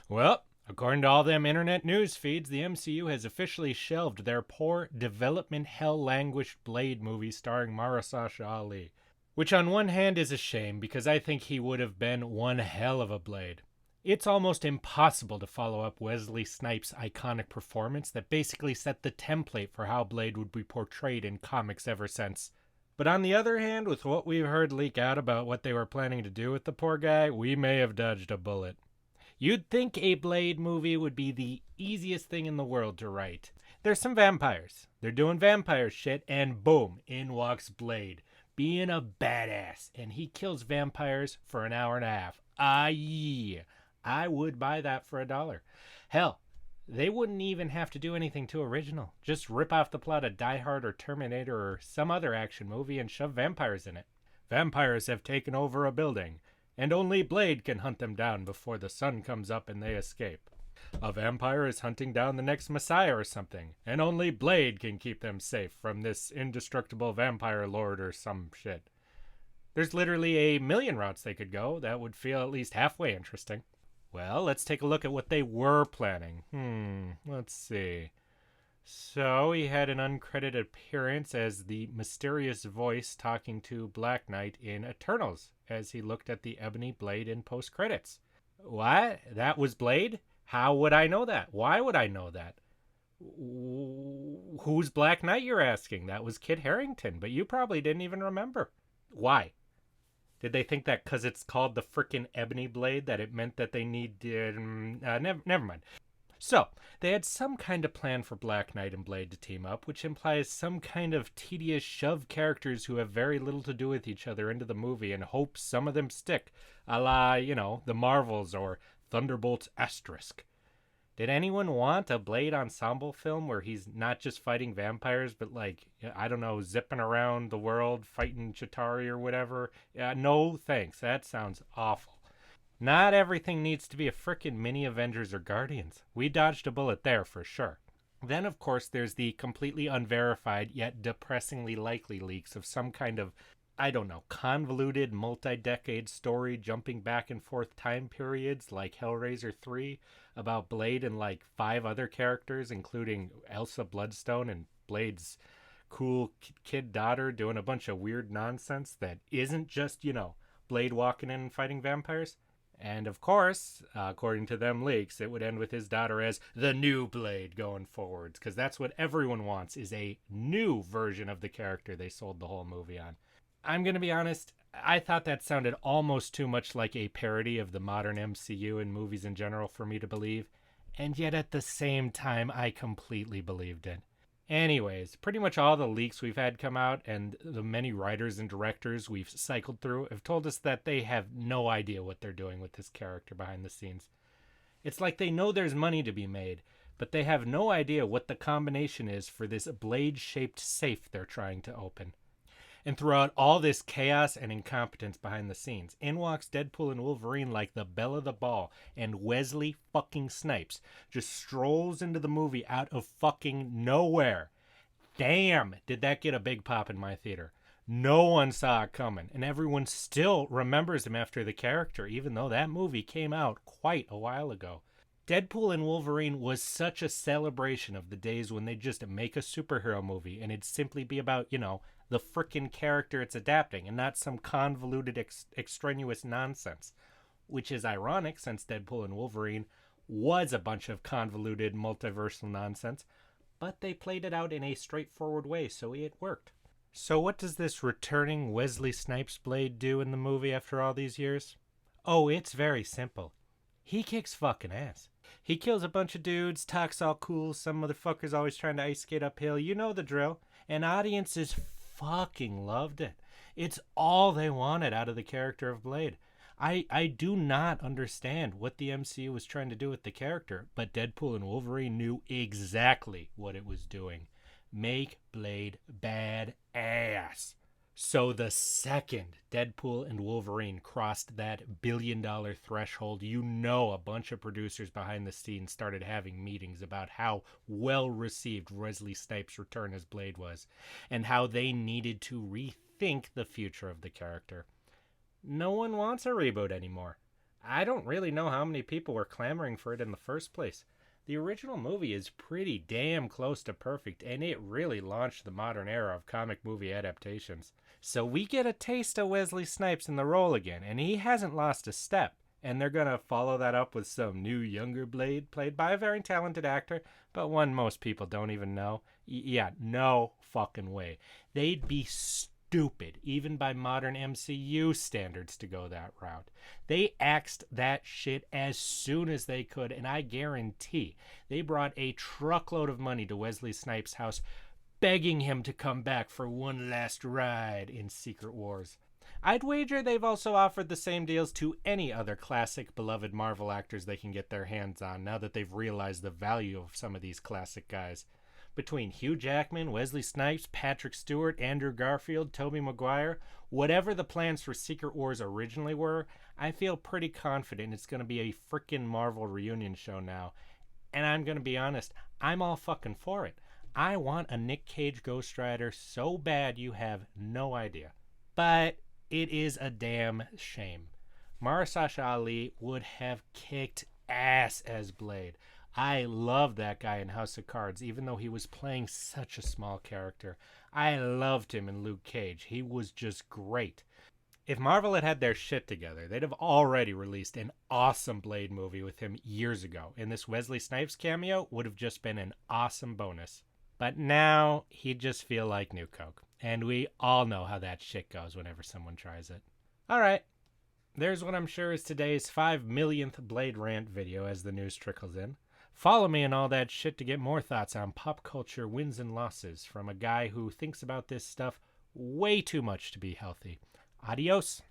Well, according to all them internet news feeds, the MCU has officially shelved their poor development hell languished Blade movie starring Mahershala Ali. Which on one hand is a shame because I think he would have been one hell of a Blade. It's almost impossible to follow up Wesley Snipes' iconic performance that basically set the template for how Blade would be portrayed in comics ever since. But on the other hand, with what we've heard leak out about what they were planning to do with the poor guy, we may have dodged a bullet. You'd think a Blade movie would be the easiest thing in the world to write. There's some vampires. They're doing vampire shit, and boom, in walks Blade, being a badass, and he kills vampires for an hour and a half. Yeah. I would buy that for $1. Hell, they wouldn't even have to do anything too original. Just rip off the plot of Die Hard or Terminator or some other action movie and shove vampires in it. Vampires have taken over a building, and only Blade can hunt them down before the sun comes up and they escape. A vampire is hunting down the next Messiah or something, and only Blade can keep them safe from this indestructible vampire lord or some shit. There's literally a million routes they could go that would feel at least halfway interesting. Well, let's take a look at what they were planning. Let's see. So he had an uncredited appearance as the mysterious voice talking to Black Knight in Eternals as he looked at the ebony blade in post-credits. What? That was Blade? How would I know that? Why would I know that? Who's Black Knight, you're asking? That was Kit Harington, but you probably didn't even remember. Why? Did they think that because it's called the frickin' ebony blade that it meant that they needed... never mind. So, they had some kind of plan for Black Knight and Blade to team up, which implies some kind of tedious shove characters who have very little to do with each other into the movie and hope some of them stick, a la, the Marvels or Thunderbolts Asterisk. Did anyone want a Blade ensemble film where he's not just fighting vampires, but zipping around the world, fighting Chitauri or whatever? No thanks, that sounds awful. Not everything needs to be a frickin' mini Avengers or Guardians. We dodged a bullet there for sure. Then, of course, there's the completely unverified yet depressingly likely leaks of some kind of, convoluted multi-decade story jumping back and forth time periods like Hellraiser 3 about Blade and 5 other characters, including Elsa Bloodstone and Blade's cool kid daughter doing a bunch of weird nonsense that isn't just, Blade walking in and fighting vampires. And of course, according to them leaks, it would end with his daughter as the new Blade going forwards, because that's what everyone wants, is a new version of the character they sold the whole movie on. I'm going to be honest, I thought that sounded almost too much like a parody of the modern MCU and movies in general for me to believe, and yet at the same time, I completely believed it. Anyways, pretty much all the leaks we've had come out and the many writers and directors we've cycled through have told us that they have no idea what they're doing with this character behind the scenes. It's like they know there's money to be made, but they have no idea what the combination is for this blade-shaped safe they're trying to open. And throughout all this chaos and incompetence behind the scenes, in walks Deadpool and Wolverine like the belle of the ball, and Wesley fucking Snipes just strolls into the movie out of fucking nowhere. Damn, did that get a big pop in my theater. No one saw it coming, and everyone still remembers him after the character, even though that movie came out quite a while ago. Deadpool and Wolverine was such a celebration of the days when they'd just make a superhero movie and it'd simply be about, the frickin' character it's adapting and not some convoluted extraneous nonsense. Which is ironic since Deadpool and Wolverine was a bunch of convoluted multiversal nonsense, but they played it out in a straightforward way, so it worked. So what does this returning Wesley Snipes Blade do in the movie after all these years? Oh, it's very simple. He kicks fucking ass. He kills a bunch of dudes, talks all cool, some motherfuckers always trying to ice skate uphill, you know the drill. And audiences fucking loved it. It's all they wanted out of the character of Blade. I do not understand what the MCU was trying to do with the character, but Deadpool and Wolverine knew exactly what it was doing. Make Blade badass. So the second Deadpool and Wolverine crossed that billion-dollar threshold, a bunch of producers behind the scenes started having meetings about how well-received Wesley Snipes' return as Blade was, and how they needed to rethink the future of the character. No one wants a reboot anymore. I don't really know how many people were clamoring for it in the first place. The original movie is pretty damn close to perfect, and it really launched the modern era of comic movie adaptations. So we get a taste of Wesley Snipes in the role again, and he hasn't lost a step. And they're gonna follow that up with some new younger Blade, played by a very talented actor, but one most people don't even know. Yeah, no fucking way. They'd be stupid, even by modern MCU standards, to go that route. They axed that shit as soon as they could, and I guarantee they brought a truckload of money to Wesley Snipes' house, begging him to come back for one last ride in Secret Wars. I'd wager they've also offered the same deals to any other classic beloved Marvel actors they can get their hands on now that they've realized the value of some of these classic guys. Between Hugh Jackman, Wesley Snipes, Patrick Stewart, Andrew Garfield, Tobey Maguire, whatever the plans for Secret Wars originally were, I feel pretty confident it's going to be a frickin' Marvel reunion show now. And I'm going to be honest, I'm all fucking for it. I want a Nick Cage Ghost Rider so bad you have no idea. But it is a damn shame. Mahershala Ali would have kicked ass as Blade. I loved that guy in House of Cards, even though he was playing such a small character. I loved him in Luke Cage. He was just great. If Marvel had had their shit together, they'd have already released an awesome Blade movie with him years ago, and this Wesley Snipes cameo would have just been an awesome bonus. But now, he'd just feel like New Coke. And we all know how that shit goes whenever someone tries it. Alright, there's what I'm sure is today's 5 millionth Blade rant video as the news trickles in. Follow me and all that shit to get more thoughts on pop culture wins and losses from a guy who thinks about this stuff way too much to be healthy. Adios.